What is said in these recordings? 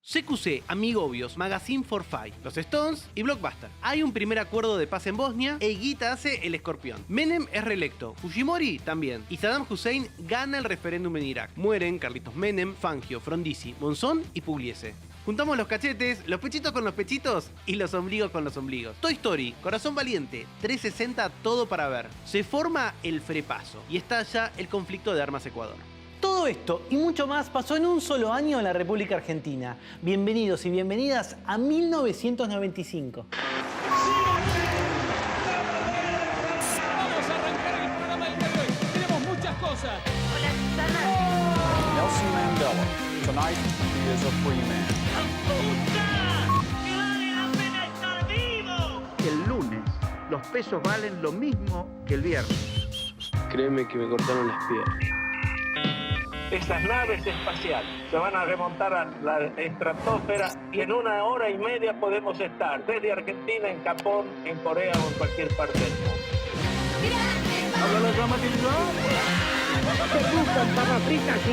CQC, Amigobios, Magazine for Five, Los Stones y Blockbuster. Hay un primer acuerdo de paz en Bosnia, Eguita hace el escorpión. Menem es reelecto, Fujimori también. Y Saddam Hussein gana el referéndum en Irak. Mueren Carlitos Menem, Fangio, Frondizi, Monzón y Pugliese. Juntamos los cachetes, los pechitos con los pechitos y los ombligos con los ombligos. Toy Story, Corazón Valiente, 360, todo para ver. Se forma el frepaso y estalla el conflicto de Armas Ecuador. Todo esto y mucho más pasó en un solo año en la República Argentina. Bienvenidos y bienvenidas a 1995. Vamos a arrancar el programa del día de hoy. Tenemos muchas cosas. Hola, Susana. Nelson Mandela. Tonight he is a free man. ¡Puta! ¡Que vale la pena estar vivo! El lunes los pesos valen lo mismo que el viernes. Créeme que me cortaron las piernas. Esas naves espaciales se van a remontar a la estratosfera y en 1 hora y media podemos estar desde Argentina, en Japón, en Corea o en cualquier parte del mundo. ¡Habla la dramaticidad! ¡Te gustan papas fritas y...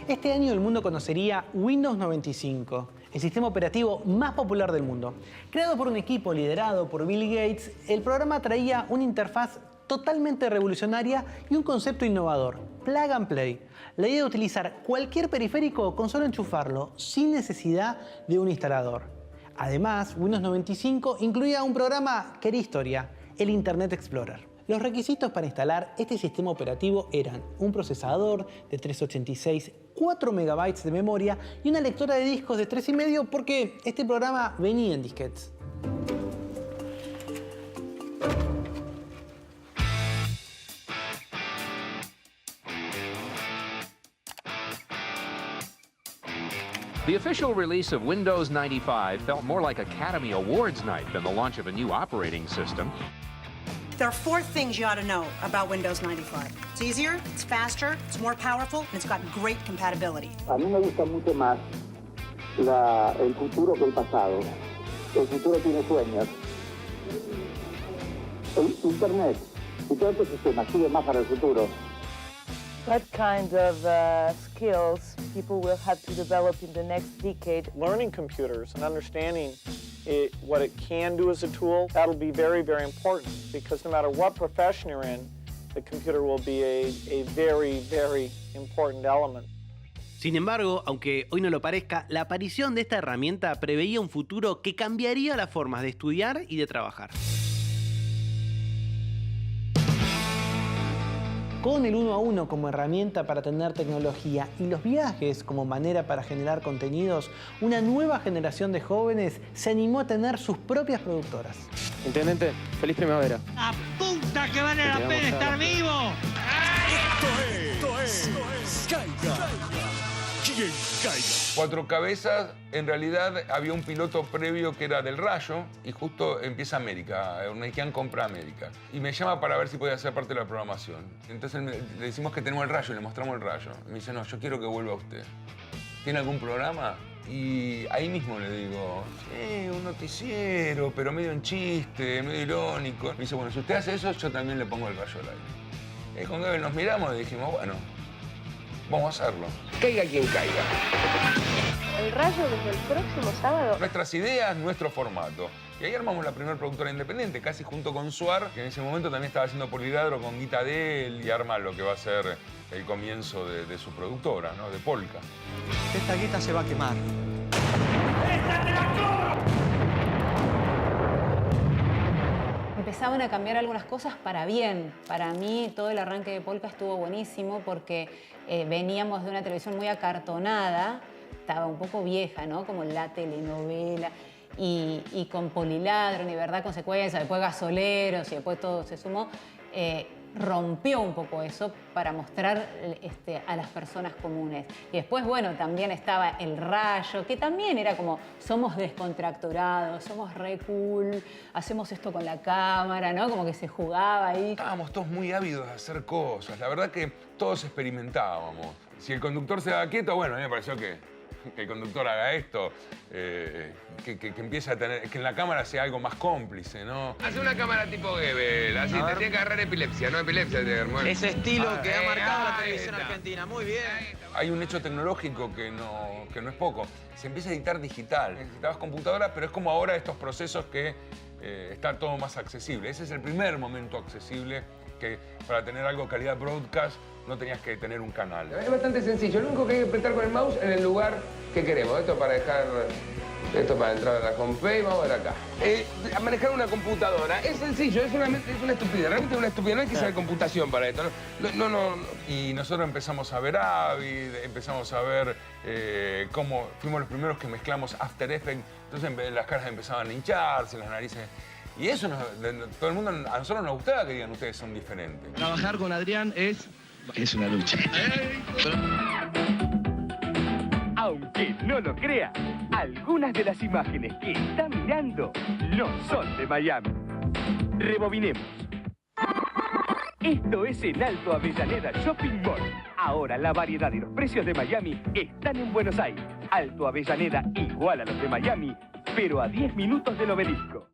Este año el mundo conocería Windows 95, el sistema operativo más popular del mundo. Creado por un equipo liderado por Bill Gates, el programa traía una interfaz totalmente revolucionaria y un concepto innovador, Plug and Play. La idea de utilizar cualquier periférico con solo enchufarlo, sin necesidad de un instalador. Además, Windows 95 incluía un programa que era historia, el Internet Explorer. Los requisitos para instalar este sistema operativo eran un procesador de 386, 4 MB de memoria y una lectora de discos de 3,5 porque este programa venía en disquetes. The official release of Windows 95 felt more like Academy Awards night than the launch of a new operating system. There are 4 things you ought to know about Windows 95. It's easier, it's faster, it's more powerful, and it's got great compatibility. A mí me gusta mucho más el futuro que el pasado. El futuro tiene sueños. El Internet y todo este sistema sirve más para el futuro. What kind of skills people will have to develop in the next decade? Learning computers and understanding what it can do as a tool, that'll be very, very important because no matter what profession you're in, the computer will be a very, very important element. Sin embargo, aunque hoy no lo parezca, la aparición de esta herramienta preveía un futuro que cambiaría las formas de estudiar y de trabajar. Con el 1 a 1 como herramienta para tener tecnología y los viajes como manera para generar contenidos, una nueva generación de jóvenes se animó a tener sus propias productoras. Intendente, feliz primavera. ¡La puta que vale la pena estar vivo! Esto es Caiga. ¿Quién caiga? Cuatro Cabezas, en realidad había un piloto previo que era del Rayo y justo empieza América, Erneikian compra América. Y me llama para ver si podía ser parte de la programación. Entonces le decimos que tenemos el Rayo, le mostramos el Rayo. Me dice, no, yo quiero que vuelva usted. ¿Tiene algún programa? Y ahí mismo le digo, sí, un noticiero, pero medio en chiste, medio irónico. Me dice, bueno, si usted hace eso, yo también le pongo el Rayo al aire. Y con Gabriel nos miramos y dijimos, bueno, vamos a hacerlo. Caiga quien caiga. El Rayo desde el próximo sábado. Nuestras ideas, nuestro formato. Y ahí armamos la primera productora independiente, casi junto con Suar, que en ese momento también estaba haciendo Poliladro con Guita de él y arma lo que va a ser el comienzo de su productora, ¿no? De Polka. Esta guita se va a quemar. Empezaban a cambiar algunas cosas para bien. Para mí todo el arranque de Polka estuvo buenísimo porque veníamos de una televisión muy acartonada, estaba un poco vieja, ¿no? Como la telenovela, y con Poliladro, Ni Verdad Consecuencia, después Gasoleros y después todo se sumó. rompió un poco eso para mostrar a las personas comunes. Y después, bueno, también estaba el Rayo, que también era como, somos descontracturados, somos re cool, hacemos esto con la cámara, ¿no? Como que se jugaba ahí. Estábamos todos muy ávidos de hacer cosas. La verdad que todos experimentábamos. Si el conductor se daba quieto, bueno, a mí me pareció que el conductor haga esto, que empiece a tener, que en la cámara sea algo más cómplice, ¿no? Hace una cámara tipo Goebbels, así, te tiene que agarrar epilepsia, no epilepsia, hermano. Ese estilo que ha marcado la televisión argentina, muy bien. Hay un hecho tecnológico que no es poco. Se empieza a editar digital. Necesitabas computadora, pero es como ahora estos procesos que está todo más accesible. Ese es el primer momento accesible que para tener algo de calidad broadcast no tenías que tener un canal. Es bastante sencillo, lo único que hay que apretar con el mouse en el lugar que queremos. Esto para entrar a la homepage, vamos a ver acá. A manejar una computadora es sencillo, es una estupidez, realmente es una estupidez, no hay que saber computación para esto. No. Y nosotros empezamos a ver Avid, empezamos a ver cómo fuimos los primeros que mezclamos After Effects, entonces las caras empezaban a hincharse, las narices. Y eso, todo el mundo, a nosotros nos gustaba que digan ustedes son diferentes. Trabajar con Adrián es una lucha. Aunque no lo crea, algunas de las imágenes que está mirando no son de Miami. Rebobinemos. Esto es en Alto Avellaneda Shopping Mall. Ahora la variedad y los precios de Miami están en Buenos Aires. Alto Avellaneda igual a los de Miami, pero a 10 minutos del Obelisco.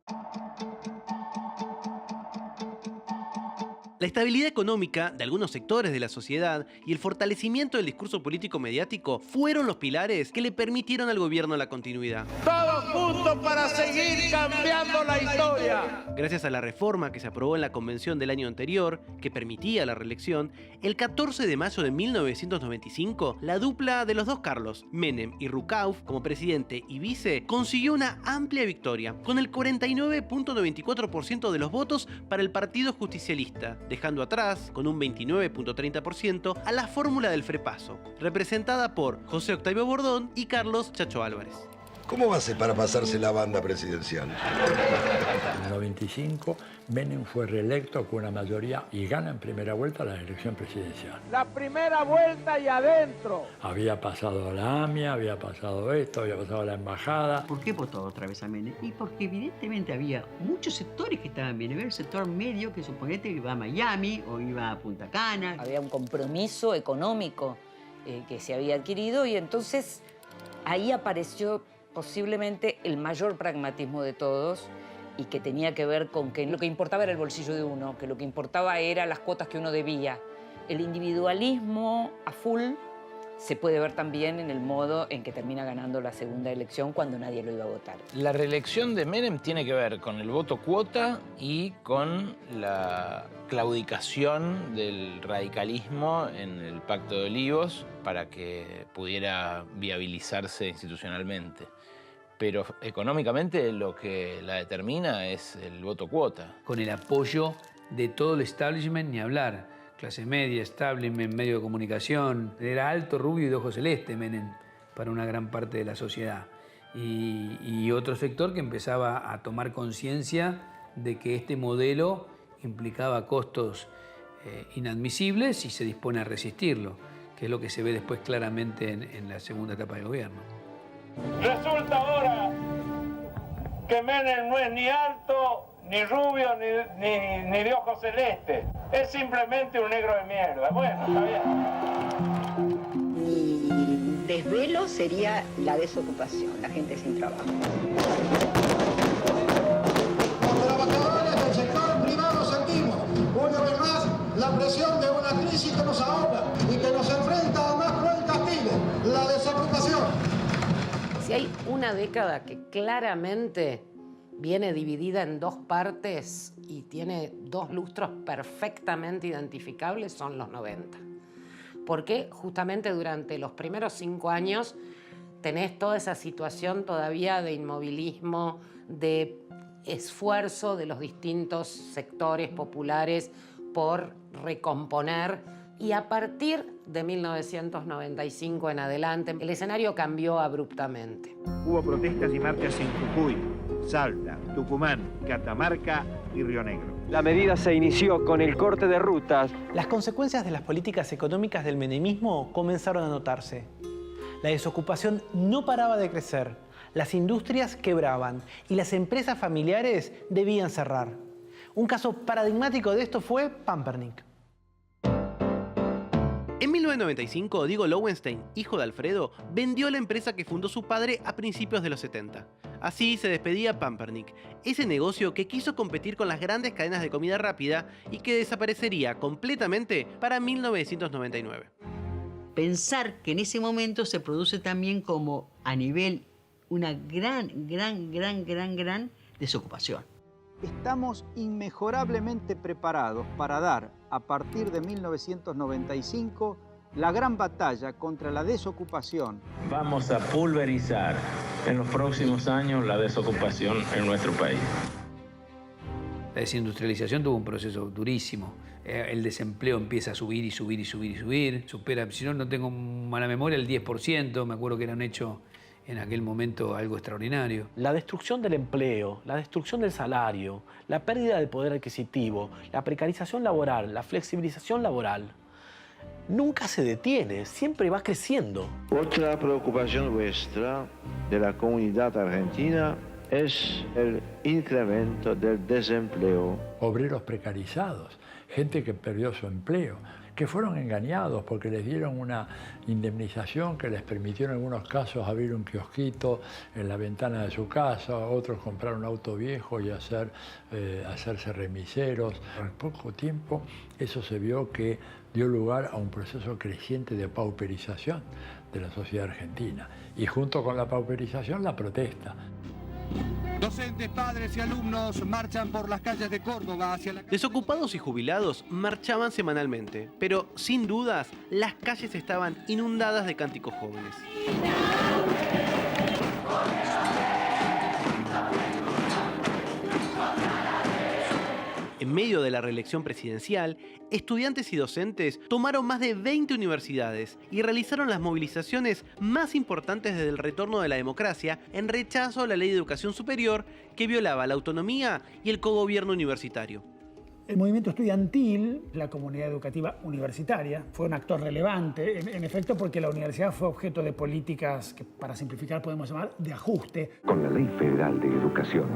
La estabilidad económica de algunos sectores de la sociedad y el fortalecimiento del discurso político mediático fueron los pilares que le permitieron al gobierno la continuidad. Todos juntos para seguir cambiando la historia. Gracias a la reforma que se aprobó en la convención del año anterior, que permitía la reelección, el 14 de mayo de 1995, la dupla de los dos Carlos, Menem y Rukauf, como presidente y vice, consiguió una amplia victoria, con el 49.94% de los votos para el Partido Justicialista, dejando atrás, con un 29.30%, a la fórmula del Frepaso, representada por José Octavio Bordón y Carlos Chacho Álvarez. ¿Cómo va a ser para pasarse la banda presidencial? En el 95, Menem fue reelecto con una mayoría y gana en primera vuelta la elección presidencial. La primera vuelta y adentro. Había pasado la AMIA, había pasado esto, había pasado la embajada. ¿Por qué votó otra vez a Menem? Y porque evidentemente había muchos sectores que estaban bien. Había el sector medio que suponete que iba a Miami o iba a Punta Cana. Había un compromiso económico que se había adquirido y entonces ahí apareció posiblemente el mayor pragmatismo de todos y que tenía que ver con que lo que importaba era el bolsillo de uno, que lo que importaba era las cuotas que uno debía. El individualismo a full se puede ver también en el modo en que termina ganando la segunda elección cuando nadie lo iba a votar. La reelección de Menem tiene que ver con el voto cuota y con la claudicación del radicalismo en el Pacto de Olivos para que pudiera viabilizarse institucionalmente. Pero económicamente lo que la determina es el voto cuota. Con el apoyo de todo el establishment, ni hablar. Clase media, establishment, medio de comunicación. Era alto, rubio y de ojos celeste Menem para una gran parte de la sociedad. Y otro sector que empezaba a tomar conciencia de que este modelo implicaba costos inadmisibles y se dispone a resistirlo, que es lo que se ve después claramente en la segunda etapa del gobierno. Resulta ahora que Menem no es ni alto, ni rubio, ni de ojos celeste. Es simplemente un negro de mierda. Bueno, está bien. Mi desvelo sería la desocupación, la gente sin trabajo. Los trabajadores del sector privado sentimos una vez más la presión de una crisis que nos ahoga y que nos enfrenta a más cruel castigo, la desocupación. Si hay una década que claramente viene dividida en dos partes y tiene dos lustros perfectamente identificables, son los 90. Porque justamente durante los primeros 5 años tenés toda esa situación todavía de inmovilismo, de esfuerzo de los distintos sectores populares por recomponer. Y a partir de 1995 en adelante, el escenario cambió abruptamente. Hubo protestas y marchas en Jujuy, Salta, Tucumán, Catamarca y Río Negro. La medida se inició con el corte de rutas. Las consecuencias de las políticas económicas del menemismo comenzaron a notarse. La desocupación no paraba de crecer, las industrias quebraban y las empresas familiares debían cerrar. Un caso paradigmático de esto fue Pampernick. En 1995, Diego Lowenstein, hijo de Alfredo, vendió la empresa que fundó su padre a principios de los 70. Así se despedía Pampernick, ese negocio que quiso competir con las grandes cadenas de comida rápida y que desaparecería completamente para 1999. Pensar que en ese momento se produce también como a nivel una gran desocupación. Estamos inmejorablemente preparados para dar, a partir de 1995, la gran batalla contra la desocupación. Vamos a pulverizar en los próximos años la desocupación en nuestro país. La desindustrialización tuvo un proceso durísimo. El desempleo empieza a subir y subir y subir y subir. Supera, si no tengo mala memoria, el 10%. Me acuerdo que era un hecho en aquel momento algo extraordinario. La destrucción del empleo, la destrucción del salario, la pérdida del poder adquisitivo, la precarización laboral, la flexibilización laboral, nunca se detiene, siempre va creciendo. Otra preocupación nuestra de la comunidad argentina es el incremento del desempleo. Obreros precarizados, gente que perdió su empleo, que fueron engañados porque les dieron una indemnización que les permitió en algunos casos abrir un kiosquito en la ventana de su casa, otros comprar un auto viejo y hacerse remiseros. En poco tiempo eso se vio que dio lugar a un proceso creciente de pauperización de la sociedad argentina y junto con la pauperización la protesta. Docentes, padres y alumnos marchan por las calles de Córdoba hacia la... Desocupados y jubilados marchaban semanalmente, pero sin dudas las calles estaban inundadas de cánticos jóvenes. En medio de la reelección presidencial, estudiantes y docentes tomaron más de 20 universidades y realizaron las movilizaciones más importantes desde el retorno de la democracia en rechazo a la ley de educación superior que violaba la autonomía y el cogobierno universitario. El movimiento estudiantil, la comunidad educativa universitaria, fue un actor relevante, en efecto, porque la universidad fue objeto de políticas que, para simplificar, podemos llamar de ajuste. Con la Ley Federal de Educación,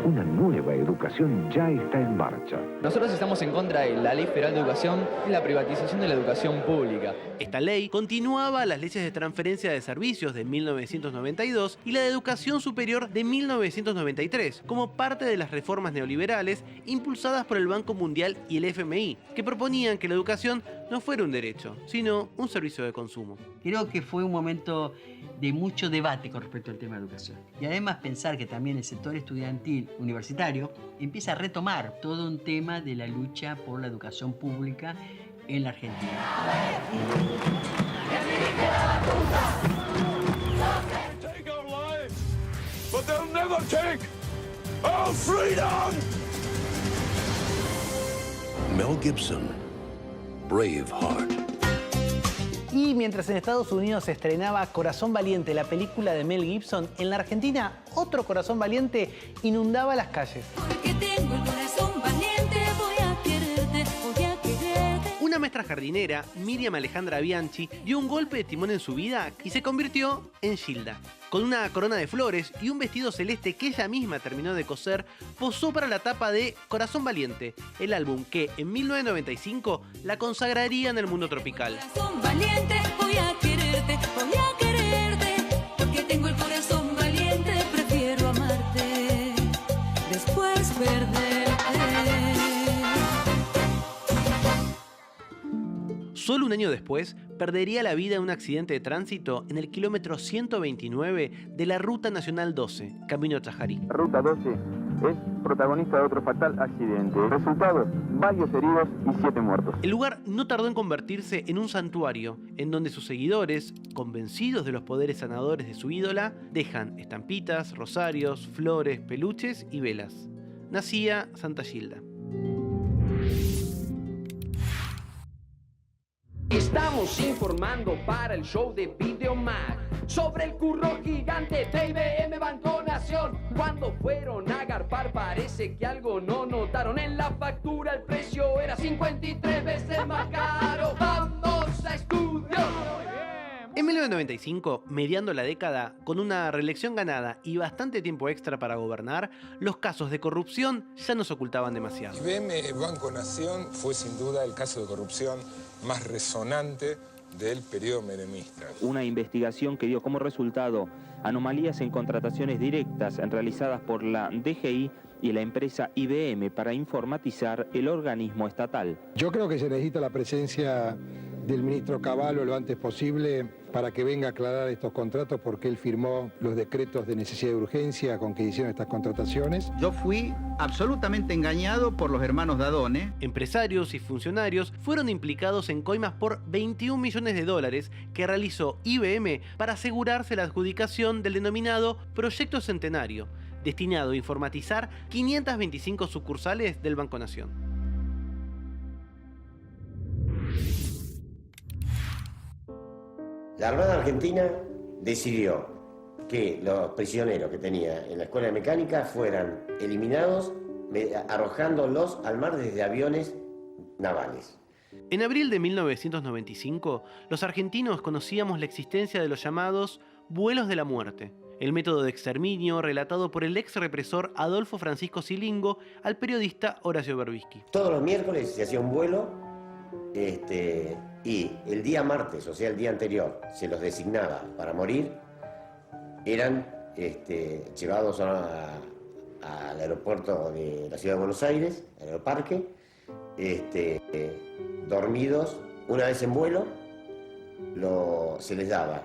una nueva educación ya está en marcha. Nosotros estamos en contra de la Ley Federal de Educación y la privatización de la educación pública. Esta ley continuaba las leyes de transferencia de servicios de 1992 y la de educación superior de 1993, como parte de las reformas neoliberales impulsadas por el Banco Mundial y el FMI, que proponían que la educación no fuera un derecho, sino un servicio de consumo. Creo que fue un momento de mucho debate con respecto al tema de educación. Y además pensar que también el sector estudiantil universitario empieza a retomar todo un tema de la lucha por la educación pública en la Argentina. Take our lives, but they'll never take our freedom! Mel Gibson, Braveheart. Y mientras en Estados Unidos se estrenaba Corazón Valiente, la película de Mel Gibson, en la Argentina otro Corazón Valiente inundaba las calles. Porque tengo el corazón valiente, voy a quererte, voy a quererte. Una maestra jardinera, Miriam Alejandra Bianchi, dio un golpe de timón en su vida y se convirtió en Gilda. Con una corona de flores y un vestido celeste que ella misma terminó de coser, posó para la tapa de Corazón Valiente, el álbum que en 1995 la consagraría en el mundo tropical. Corazón valiente, voy a quererte, porque tengo el corazón valiente, prefiero amarte, después perderte. Solo un año después, perdería la vida en un accidente de tránsito en el kilómetro 129 de la Ruta Nacional 12, camino a Chajarí. Ruta 12 es protagonista de otro fatal accidente. Resultado, varios heridos y 7 muertos. El lugar no tardó en convertirse en un santuario, en donde sus seguidores, convencidos de los poderes sanadores de su ídola, dejan estampitas, rosarios, flores, peluches y velas. Nacía Santa Gilda. Estamos informando para el show de Videomag sobre el curro gigante de IBM Banco Nación. Cuando fueron a garpar parece que algo no notaron. En la factura el precio era 53 veces más caro. ¡Vamos a estudiar! En 1995, mediando la década, con una reelección ganada y bastante tiempo extra para gobernar, los casos de corrupción ya nos ocultaban demasiado. IBM Banco Nación fue sin duda el caso de corrupción más resonante del periodo menemista. Una investigación que dio como resultado anomalías en contrataciones directas realizadas por la DGI y la empresa IBM para informatizar el organismo estatal. Yo creo que se necesita la presencia del ministro Cavallo lo antes posible para que venga a aclarar estos contratos, porque él firmó los decretos de necesidad y urgencia con que hicieron estas contrataciones. Yo fui absolutamente engañado por los hermanos Dadone. Empresarios y funcionarios fueron implicados en coimas por 21 millones de dólares que realizó IBM para asegurarse la adjudicación del denominado Proyecto Centenario, destinado a informatizar 525 sucursales del Banco Nación. La Armada Argentina decidió que los prisioneros que tenía en la Escuela de Mecánica fueran eliminados arrojándolos al mar desde aviones navales. En abril de 1995, los argentinos conocíamos la existencia de los llamados vuelos de la muerte, el método de exterminio relatado por el ex represor Adolfo Francisco Silingo al periodista Horacio Berbisky. Todos los miércoles se hacía un vuelo y el día martes, o sea el día anterior, se los designaba para morir, eran llevados al aeropuerto de la ciudad de Buenos Aires, al aeroparque, dormidos. Una vez en vuelo, se les daba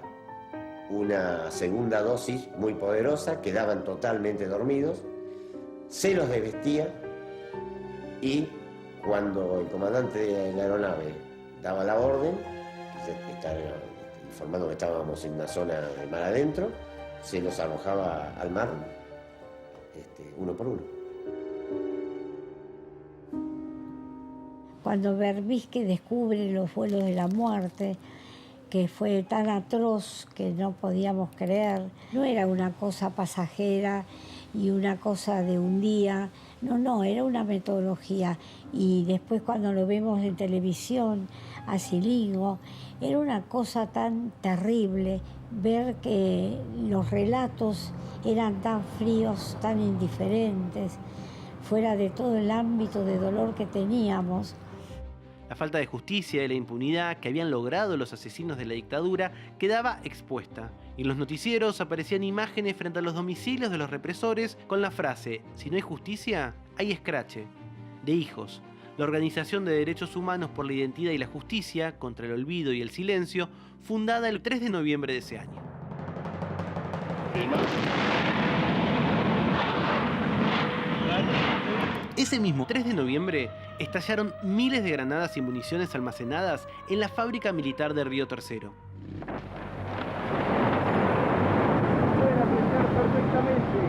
una segunda dosis muy poderosa, quedaban totalmente dormidos, se los desvestía y cuando el comandante de la aeronave daba la orden, informando que estábamos en una zona de mar adentro, se los arrojaba al mar uno por uno. Cuando Berbisky descubre los vuelos de la muerte, que fue tan atroz que no podíamos creer, no era una cosa pasajera y una cosa de un día, no, era una metodología. Y después cuando lo vemos en televisión, a Silingo, era una cosa tan terrible ver que los relatos eran tan fríos, tan indiferentes, fuera de todo el ámbito de dolor que teníamos. La falta de justicia y la impunidad que habían logrado los asesinos de la dictadura quedaba expuesta. Y en los noticieros aparecían imágenes frente a los domicilios de los represores con la frase: si no hay justicia, hay escrache. De Hijos, la Organización de Derechos Humanos por la Identidad y la Justicia contra el Olvido y el Silencio, fundada el 3 de noviembre de ese año. Ese mismo 3 de noviembre estallaron miles de granadas y municiones almacenadas en la fábrica militar de Río Tercero. Pueden apreciar perfectamente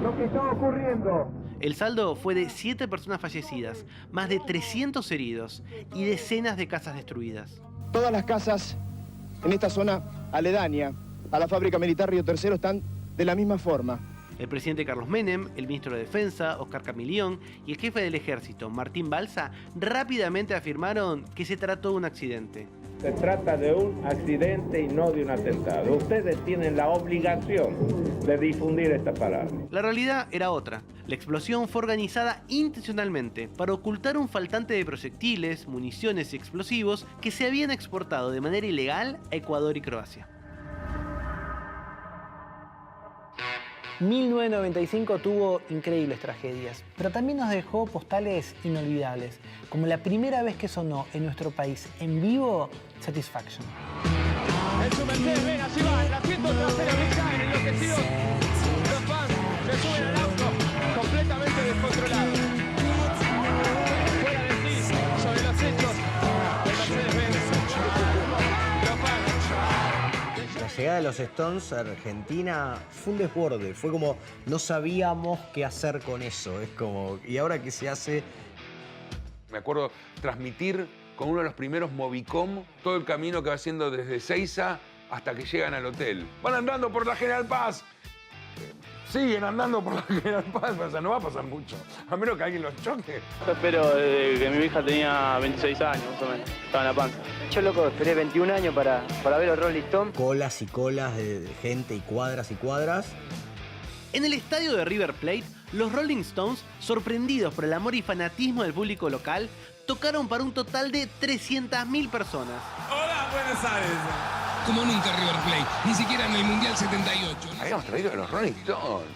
lo que está ocurriendo. El saldo fue de 7 personas fallecidas, más de 300 heridos y decenas de casas destruidas. Todas las casas en esta zona aledaña a la fábrica militar Río Tercero están de la misma forma. El presidente Carlos Menem, el ministro de Defensa, Oscar Camilión, y el jefe del ejército, Martín Balsa, rápidamente afirmaron que se trató de un accidente. Se trata de un accidente y no de un atentado. Ustedes tienen la obligación de difundir esta palabra. La realidad era otra. La explosión fue organizada intencionalmente para ocultar un faltante de proyectiles, municiones y explosivos que se habían exportado de manera ilegal a Ecuador y Croacia. 1995 tuvo increíbles tragedias, pero también nos dejó postales inolvidables, como la primera vez que sonó en nuestro país en vivo Satisfaction. En su Mercedes, ven, así va, el asiento trasero brilla en enloquecido. Los fans se suben al auto, completamente descontrolados. Fuera de sí, sobre los hechos del Mercedes-Benz. La llegada de los Stones a Argentina fue un desborde, fue como no sabíamos qué hacer con eso, es como, ¿y ahora qué se hace? Me acuerdo transmitir con uno de los primeros Movicom, todo el camino que va haciendo desde Ezeiza hasta que llegan al hotel. Van andando por la General Paz. Siguen andando por la General Paz, o sea, no va a pasar mucho, a menos que alguien los choque. Yo espero desde que mi hija tenía 26 años, más o menos, estaba en la panza. Yo, loco, esperé 21 años para ver los Rolling Stones. Colas y colas de gente y cuadras y cuadras. En el estadio de River Plate, los Rolling Stones, sorprendidos por el amor y fanatismo del público local, tocaron para un total de 300.000 personas. Hola, Buenos Aires. Como nunca River Plate, ni siquiera en el Mundial 78. Habíamos traído a los Rolling Stones.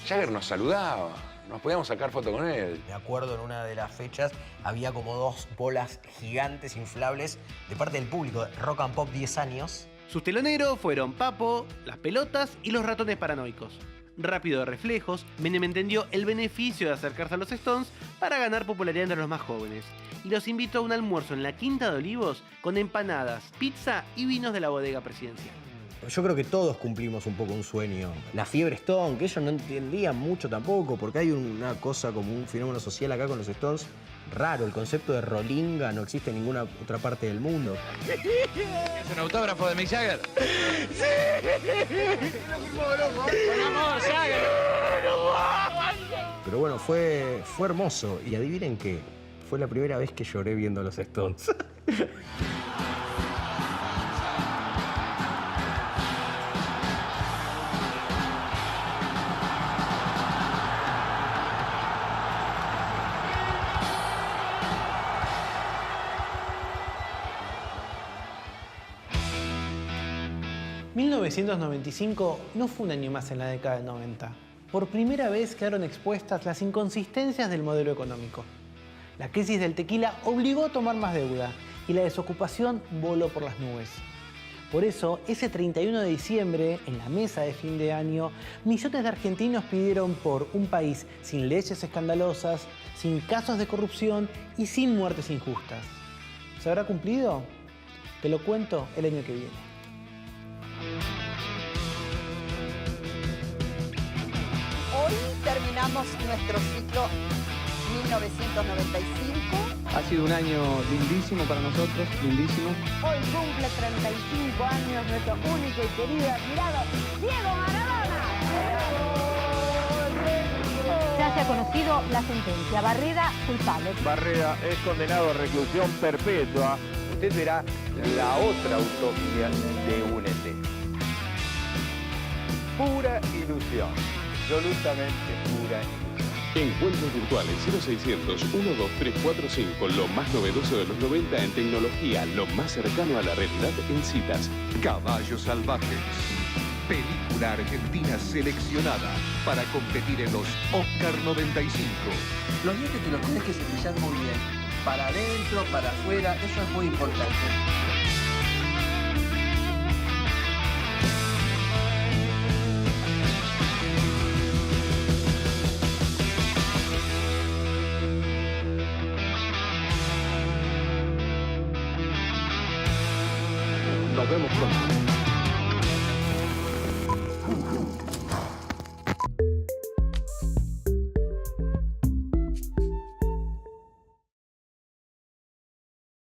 Jagger nos saludaba, nos podíamos sacar foto con él. Me acuerdo en una de las fechas había como 2 bolas gigantes inflables de parte del público de Rock and Pop 10 años. Sus teloneros fueron Papo, Las Pelotas y Los Ratones Paranoicos. Rápido de reflejos, Menem entendió el beneficio de acercarse a los Stones para ganar popularidad entre los más jóvenes y los invitó a un almuerzo en la Quinta de Olivos con empanadas, pizza y vinos de la bodega presidencial. Yo creo que todos cumplimos un poco un sueño. La fiebre Stone, que ellos no entendían mucho tampoco, porque hay una cosa como un fenómeno social acá con los Stones raro. El concepto de rolinga no existe en ninguna otra parte del mundo. ¿Es un autógrafo de Mick Jagger? ¡Sí! ¡Con amor, Jagger! Pero bueno, fue hermoso. Y adivinen qué, fue la primera vez que lloré viendo a los Stones. 1995 no fue un año más en la década del 90. Por primera vez quedaron expuestas las inconsistencias del modelo económico. La crisis del tequila obligó a tomar más deuda y la desocupación voló por las nubes. Por eso, ese 31 de diciembre, en la mesa de fin de año, millones de argentinos pidieron por un país sin leyes escandalosas, sin casos de corrupción y sin muertes injustas. ¿Se habrá cumplido? Te lo cuento el año que viene. Hoy terminamos nuestro ciclo 1995. Ha sido un año lindísimo para nosotros, lindísimo. Hoy cumple 35 años nuestro único y querido admirado Diego Maradona. Ya se ha conocido la sentencia. Barreda, culpable. Barreda es condenado a reclusión perpetua. Usted verá la otra autopsia de un ET. Pura ilusión. Absolutamente pura ilusión. Encuentro virtual en 0600-12345, lo más novedoso de los 90 en tecnología, lo más cercano a la realidad en citas. Caballos Salvajes, película argentina seleccionada para competir en los Oscar 95. Los dientes te los tenés que cepillar muy bien, para adentro, para afuera, eso es muy importante. Nos vemos pronto.